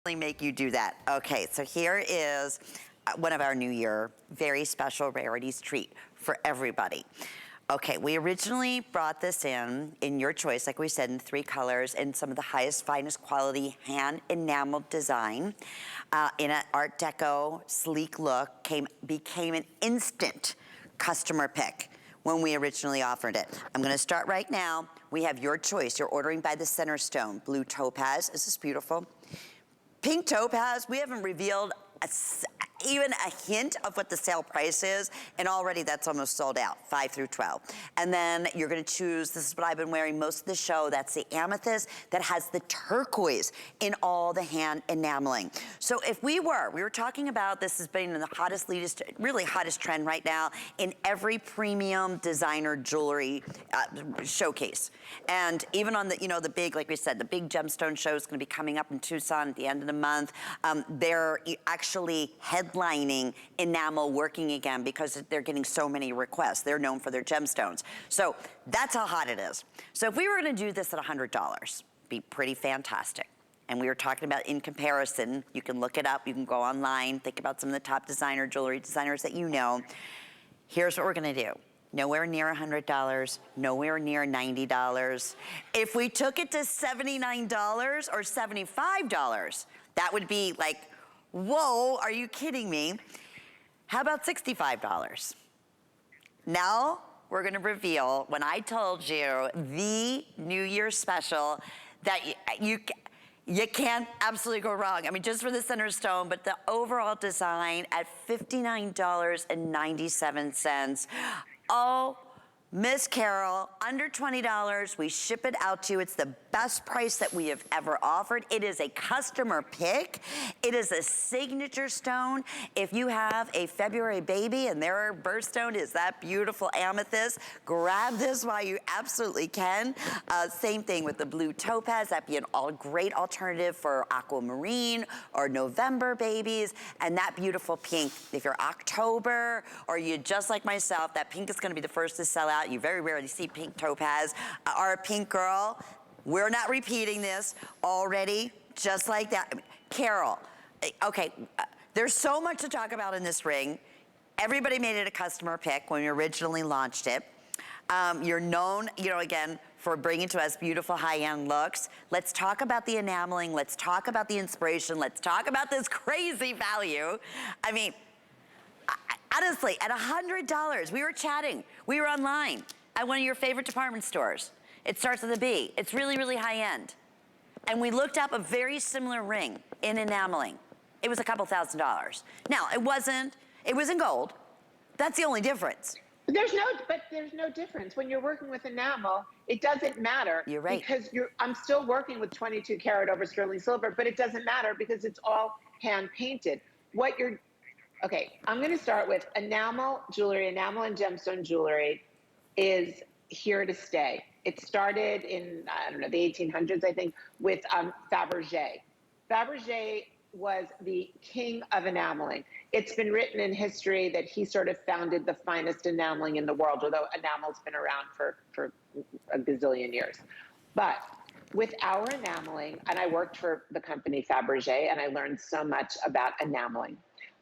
make you do that. Okay, so here is one of our New Year very special rarities treat for everybody. Okay, we originally brought this in your choice, like we said, in 3 colors, in some of the highest, finest quality hand enameled design, in an Art Deco sleek look, became an instant customer pick when we originally offered it. I'm gonna start right now. We have your choice. You're ordering by the center stone. Blue topaz, this is beautiful. Pink topaz, we haven't revealed even a hint of what the sale price is, and already that's almost sold out, 5 through 12. And then you're gonna choose, this is what I've been wearing most of the show, that's the amethyst that has the turquoise in all the hand enameling. So if we were talking about, this has been the hottest, really hottest trend right now in every premium designer jewelry showcase. And even on the, the big, like we said, the big gemstone show is gonna be coming up in Tucson at the end of the month. They're actually headlining enamel working again because they're getting so many requests. They're known for their gemstones. So that's how hot it is. So if we were gonna do this at $100, be pretty fantastic. And we were talking about in comparison, you can look it up, you can go online, think about some of the top jewelry designers that you know. Here's what we're gonna do. Nowhere near $100, nowhere near $90. If we took it to $79 or $75, that would be like, whoa, are you kidding me? How about $65? Now we're gonna reveal, when I told you the New Year special, that you can't absolutely go wrong. I mean, just for the center stone, but the overall design at $59.97. Oh, Miss Carol, under $20, we ship it out to you. It's the best price that we have ever offered. It is a customer pick. It is a signature stone. If you have a February baby and their birthstone is that beautiful amethyst, grab this while you absolutely can. Same thing with the blue topaz. That'd be a great alternative for aquamarine or November babies. And that beautiful pink, if you're October or you just like myself, that pink is gonna be the first to sell out. You very rarely see pink topaz. Our pink girl, we're not repeating this already, just like that. Carol, okay, there's so much to talk about in this ring. Everybody made it a customer pick when we originally launched it. You're known, again, for bringing to us beautiful high-end looks. Let's talk about the enameling. Let's talk about the inspiration. Let's talk about this crazy value. I mean, honestly, at $100, we were chatting. We were online at one of your favorite department stores. It starts with a B. It's really, really high-end. And we looked up a very similar ring in enameling. It was a couple $1,000s. Now, it was in gold. That's the only difference. There's no difference. When you're working with enamel, it doesn't matter. You're right. Because I'm still working with 22 karat over sterling silver, but it doesn't matter because it's all hand painted. Okay, I'm gonna start with enamel jewelry, enamel and gemstone jewelry is here to stay. It started in, I don't know, the 1800s, I think, with Fabergé. Fabergé was the king of enameling. It's been written in history that he sort of founded the finest enameling in the world, although enamel's been around for a gazillion years. But with our enameling, and I worked for the company Fabergé, and I learned so much about enameling.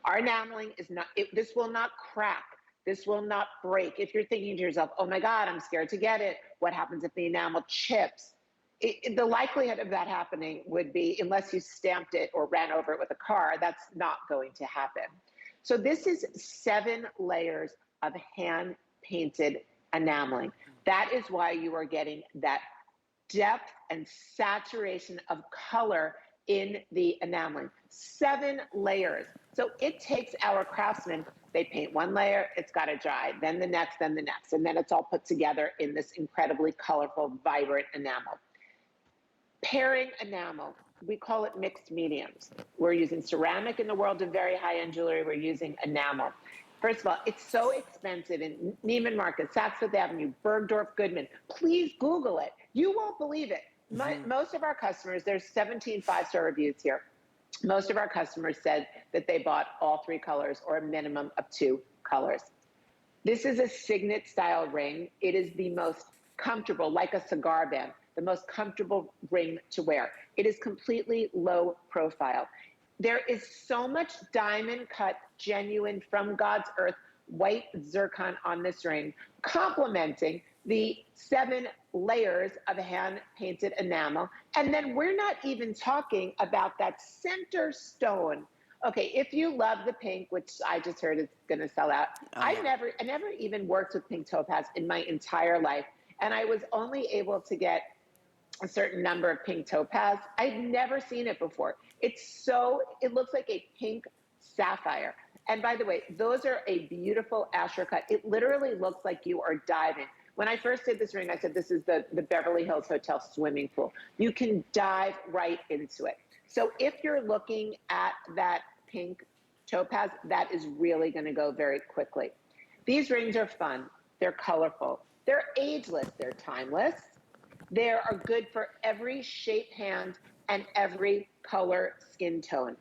Our enameling is not, this will not crack. This will not break. If you're thinking to yourself, oh my God, I'm scared to get it. What happens if the enamel chips? The likelihood of that happening would be, unless you stamped it or ran over it with a car, that's not going to happen. So this is 7 layers of hand-painted enameling. That is why you are getting that depth and saturation of color in the enameling. 7 layers. So it takes our craftsmen, they paint 1 layer, it's got to dry, then the next, and then it's all put together in this incredibly colorful, vibrant enamel. Pairing enamel, we call it mixed mediums. We're using ceramic in the world of very high-end jewelry, we're using enamel. First of all, it's so expensive in Neiman Marcus, Saks Fifth Avenue, Bergdorf Goodman. Please Google it. You won't believe it. Most of our customers, there's 17 5-star reviews here. Most of our customers said that they bought all 3 colors or a minimum of 2 colors. This is a signet style ring. It is the most comfortable, like a cigar band. the most comfortable ring to wear. It is completely low profile. There is so much diamond cut, genuine from God's earth, white zircon on this ring, complementing the 7 layers of hand-painted enamel. And then we're not even talking about that center stone. Okay, if you love the pink, which I just heard is gonna sell out, I never even worked with pink topaz in my entire life. And I was only able to get a certain number of pink topaz. I'd never seen it before. It looks like a pink sapphire. And by the way, those are a beautiful Asher cut. It literally looks like you are diving. When I first did this ring, I said, this is the Beverly Hills Hotel swimming pool. You can dive right into it. So if you're looking at that pink topaz, that is really gonna go very quickly. These rings are fun, they're colorful, they're ageless, they're timeless. They are good for every shape hand and every color skin tone.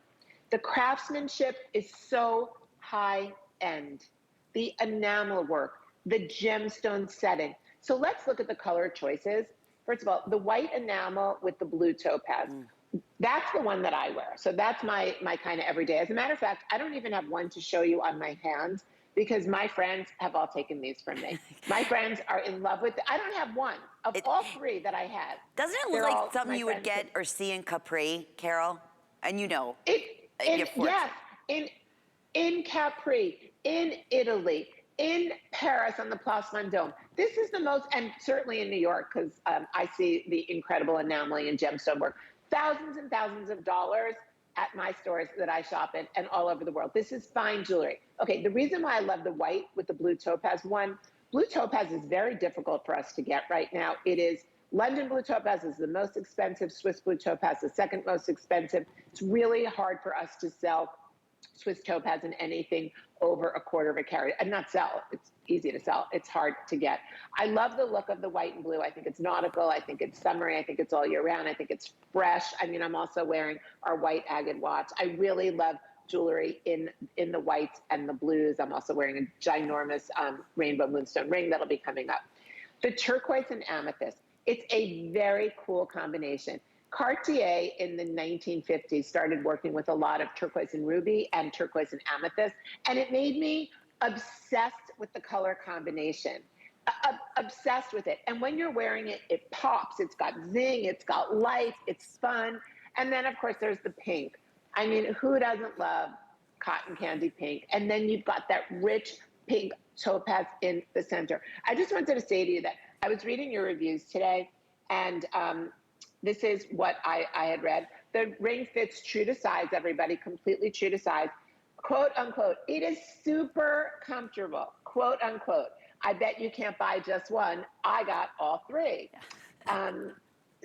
The craftsmanship is so high end. The enamel work, the gemstone setting. So let's look at the color choices. First of all, the white enamel with the blue topaz. That's the one that I wear. So that's my kind of everyday. As a matter of fact, I don't even have one to show you on my hand because my friends have all taken these from me. My friends are in love with it. I don't have one of all 3 that I have. Doesn't it look like something you would get or see in Capri, Carol? And you know. Yes, in Capri, in Italy, in Paris on the Place Vendôme. This is the most, and certainly in New York, because I see the incredible enameling and gemstone work. Thousands and thousands of dollars at my stores that I shop in and all over the world. This is fine jewelry. Okay, the reason why I love the white with the blue topaz, one, blue topaz is very difficult for us to get right now. It is, London blue topaz is the most expensive, Swiss blue topaz the second most expensive. It's really hard for us to sell Swiss topaz in anything over 1/4 of a carat, and not sell, it's easy to sell, it's hard to get. I love the look of the white and blue. I think it's nautical, I think it's summery, I think it's all year round, I think it's fresh. I mean, I'm also wearing our white agate watch. I really love jewelry in the whites and the blues. I'm also wearing a ginormous rainbow moonstone ring that'll be coming up. The turquoise and amethyst, it's a very cool combination. Cartier in the 1950s started working with a lot of turquoise and ruby and turquoise and amethyst, and it made me obsessed with the color combination, obsessed with it. And when you're wearing it, it pops, it's got zing, it's got life, it's fun. And then of course there's the pink. I mean, who doesn't love cotton candy pink? And then you've got that rich pink topaz in the center. I just wanted to say to you that I was reading your reviews today, and this is what I had read. The ring fits true to size, everybody, completely true to size. Quote unquote, it is super comfortable, quote unquote. I bet you can't buy just one. I got all 3.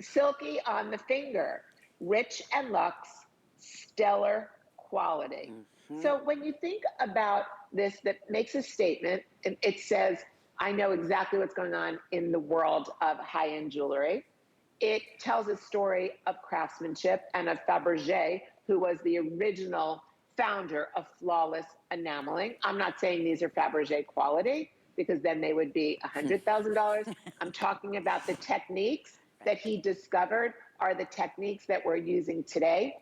Silky on the finger, rich and luxe, stellar quality. So when you think about this, that makes a statement, and it says, I know exactly what's going on in the world of high-end jewelry. It tells a story of craftsmanship and of Fabergé, who was the original founder of flawless enameling. I'm not saying these are Fabergé quality, because then they would be $100,000. I'm talking about the techniques that he discovered are the techniques that we're using today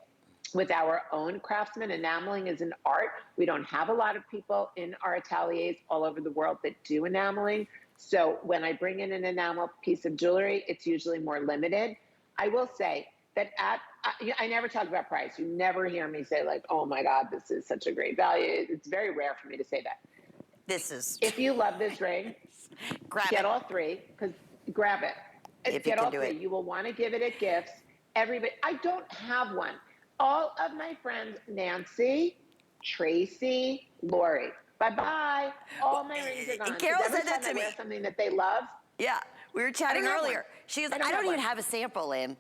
with our own craftsmen. Enameling is an art. We don't have a lot of people in our ateliers all over the world that do enameling. So when I bring in an enamel piece of jewelry, it's usually more limited. I will say that I never talk about price. You never hear me say like, oh my God, this is such a great value. It's very rare for me to say that. If you love this ring, get all 3, because grab it. Get all 3. You will want to give it at gifts. Everybody, I don't have one. All of my friends, Nancy, Tracy, Lori, bye-bye. All my rings are gone. Carol said that to me. Wear something that they love. Yeah, we were chatting earlier. She goes, I don't even have a sample in.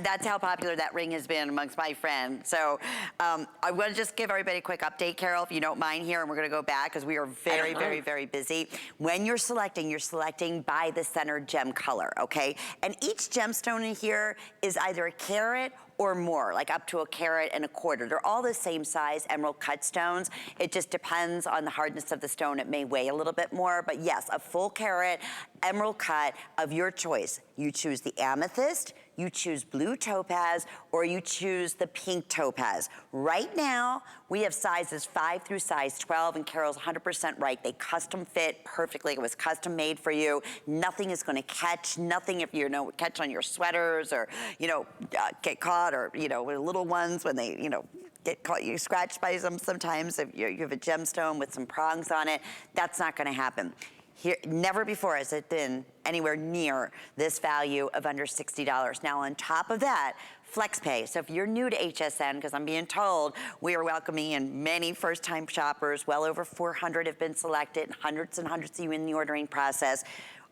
That's how popular that ring has been amongst my friends. So I want to just give everybody a quick update, Carol, if you don't mind here, and we're going to go back because we are very, very, very busy. When you're selecting by the center gem color, okay? And each gemstone in here is either a carat or more, like up to 1.25 carats. They're all the same size emerald cut stones. It just depends on the hardness of the stone. It may weigh a little bit more, but yes, a full carat emerald cut of your choice. You choose the amethyst, you choose blue topaz, or you choose the pink topaz. Right now, we have sizes 5 through size 12, and Carol's 100% right. They custom fit perfectly. It was custom made for you. Nothing is gonna catch, nothing if you know, catch on your sweaters or, you know, get caught, or, you know, with little ones when they, you know, get caught, you scratched by them sometimes if you have a gemstone with some prongs on it. That's not gonna happen. Here, never before has it been anywhere near this value of under $60. Now on top of that, flex pay. So if you're new to HSN, because I'm being told we are welcoming in many first-time shoppers, well over 400 have been selected, hundreds and hundreds of you in the ordering process.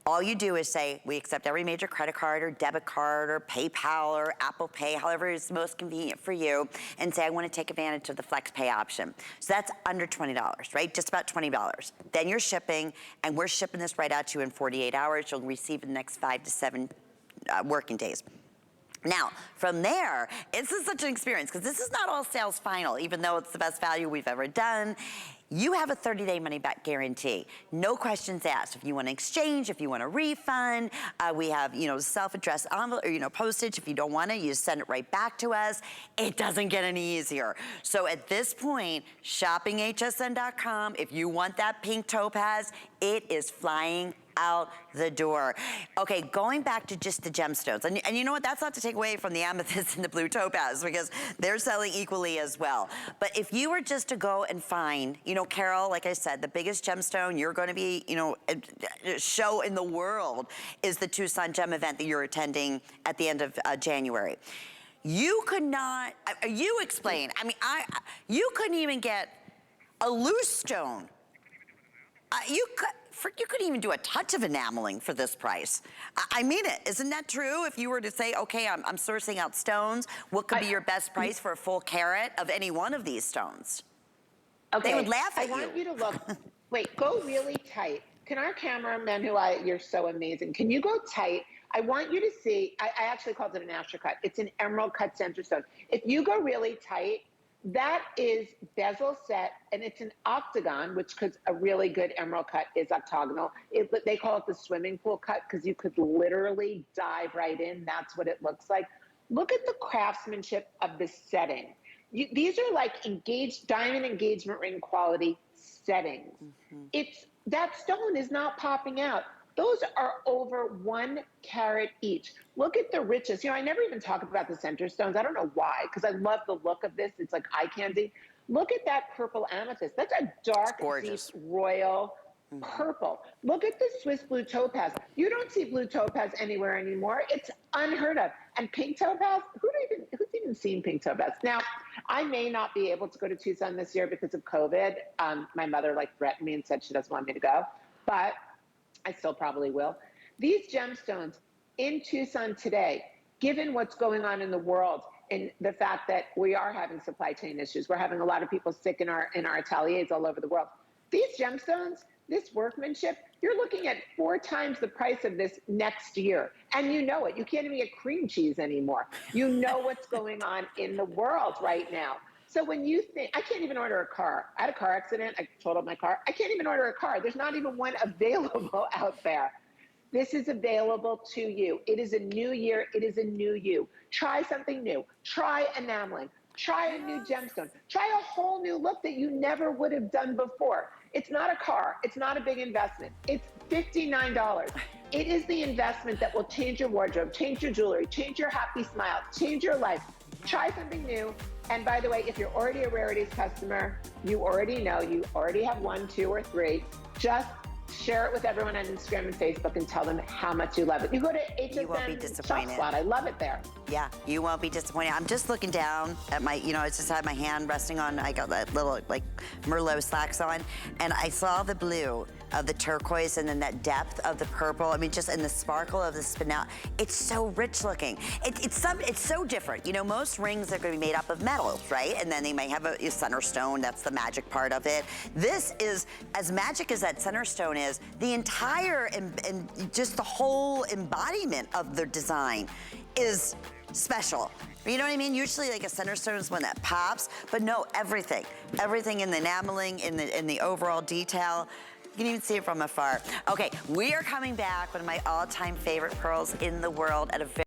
All you do is say, we accept every major credit card or debit card or PayPal or Apple Pay, however is most convenient for you, and say, I want to take advantage of the flex pay option. So that's under $20, right? Just about $20. Then you're shipping, and we're shipping this right out to you in 48 hours. You'll receive in the next 5 to 7 working days. Now, from there, this is such an experience, because this is not all sales final, even though it's the best value we've ever done. You have a 30-day money-back guarantee. No questions asked. If you want to exchange, if you want a refund, we have, you know, self-addressed envelope, or, you know, postage. If you don't want it, you just send it right back to us. It doesn't get any easier. So at this point, shoppinghsn.com, if you want that pink topaz, it is flying out the door. Okay, going back to just the gemstones, and you know what, that's not to take away from the amethyst and the blue topaz, because they're selling equally as well. But if you were just to go and find, you know, Carol, like I said, the biggest gemstone you're going to be, you know, show in the world is the Tucson Gem event that you're attending at the end of January. You could not, you explain, I mean, you couldn't even get a loose stone. You couldn't even do a touch of enameling for this price. I mean it. Isn't that true? If you were to say, okay, I'm sourcing out stones, what could be your best price for a full carat of any one of these stones? Okay. They would laugh at you. I want you to look. Wait, go really tight. Can our cameraman, you're so amazing, can you go tight? I want you to see, I actually called it an aftercut. It's an emerald cut center stone. If you go really tight, that is bezel set, and it's an octagon, which because a really good emerald cut is octagonal. They call it the swimming pool cut because you could literally dive right in. That's what it looks like. Look at the craftsmanship of the setting. These are like diamond engagement ring quality settings. Mm-hmm. That stone is not popping out. Those are over 1 carat each. Look at the richness. You know, I never even talk about the center stones. I don't know why, because I love the look of this. It's like eye candy. Look at that purple amethyst. That's a dark, deep, royal purple. Look at the Swiss blue topaz. You don't see blue topaz anywhere anymore. It's unheard of. And pink topaz, who's even seen pink topaz? Now, I may not be able to go to Tucson this year because of COVID. My mother threatened me and said she doesn't want me to go, but I still probably will. These gemstones in Tucson today, given what's going on in the world and the fact that we are having supply chain issues, we're having a lot of people sick in our ateliers all over the world. These gemstones, this workmanship, you're looking at 4 times the price of this next year. And you know it. You can't even get cream cheese anymore. You know what's going on in the world right now. So when you think, I can't even order a car. I had a car accident. I totaled my car. I can't even order a car. There's not even one available out there. This is available to you. It is a new year. It is a new you. Try something new. Try enameling. Try a new gemstone. Try a whole new look that you never would have done before. It's not a car. It's not a big investment. It's $59. It is the investment that will change your wardrobe, change your jewelry, change your happy smile, change your life. Try something new. And by the way, if you're already a Rarities customer, you already know, you already have 1, 2, or 3. Just share it with everyone on Instagram and Facebook and tell them how much you love it. You go to HSN, you won't be disappointed. Shop Spot. I love it there. Yeah, you won't be disappointed. I'm just looking down at my, I just had my hand resting on, I got that little Merlot slacks on, and I saw the blue of the turquoise and then that depth of the purple. I mean, just in the sparkle of the spinel. It's so rich looking. It's so different. Most rings are going to be made up of metals, right? And then they may have a center stone. That's the magic part of it. This is, as magic as that center stone is, the entire and just the whole embodiment of the design is special. You know what I mean? Usually like a center stone is one that pops, but no, everything. Everything in the enameling, in the overall detail. You can even see it from afar. Okay, we are coming back, one of my all-time favorite pearls in the world at a very